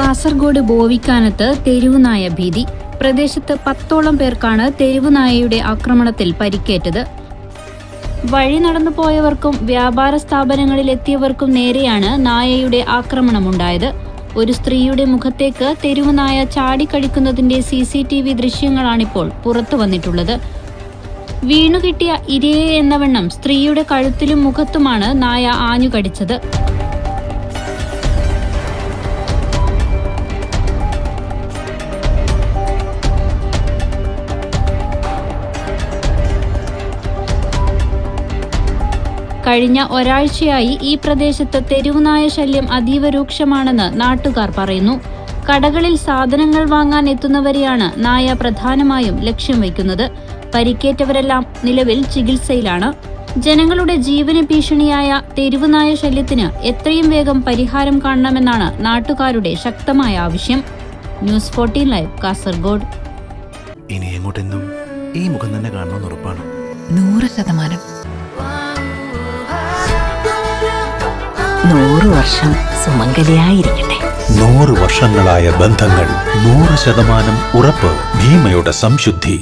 കാസർഗോഡ് ബോവിക്കാനത്ത് തെരുവുനായ ഭീതി. പ്രദേശത്ത് 10ഓളം പേർക്കാണ് തെരുവുനായയുടെ ആക്രമണത്തിൽ പരിക്കേറ്റത്. വഴി നടന്നു പോയവർക്കും വ്യാപാര സ്ഥാപനങ്ങളിലെത്തിയവർക്കും നേരെയാണ് നായയുടെ ആക്രമണമുണ്ടായത്. ഒരു സ്ത്രീയുടെ മുഖത്തേക്ക് തെരുവുനായ ചാടിക്കഴിക്കുന്നതിന്റെ CCTV ദൃശ്യങ്ങളാണിപ്പോൾ പുറത്തു വന്നിട്ടുള്ളത്. വീണുകിട്ടിയ ഇരയെ എന്നവണ്ണം സ്ത്രീയുടെ കഴുത്തിലും മുഖത്തുമാണ് നായ ആഞ്ഞുകടിച്ചത്. കഴിഞ്ഞ ഒരാഴ്ചയായി ഈ പ്രദേശത്ത് തെരുവുനായ ശല്യം അതീവ രൂക്ഷമാണെന്ന് നാട്ടുകാർ പറയുന്നു. കടകളിൽ സാധനങ്ങൾ വാങ്ങാൻ എത്തുന്നവരെയാണ് നായ പ്രധാനമായും ലക്ഷ്യം വയ്ക്കുന്നത്. പരിക്കേറ്റവരെല്ലാം നിലവിൽ ചികിത്സയിലാണ്. ജനങ്ങളുടെ ജീവന് ഭീഷണിയായ തെരുവുനായ ശല്യത്തിന് എത്രയും വേഗം പരിഹാരം കാണണമെന്നാണ് നാട്ടുകാരുടെ ശക്തമായ ആവശ്യം. News 14 live Kasaragod. ഇനി എങ്ങോട്ടെന്നും ഈ മുഖം തന്നെ കാണണമെന്ന് ഉറപ്പാണ്. 100%. 100 വർഷം സുമംഗലിയായിരിക്കട്ടെ. 100 വർഷങ്ങളായ ബന്ധങ്ങൾ, 100% ഉറപ്പ്. ഭീമയുടെ സംശുദ്ധി.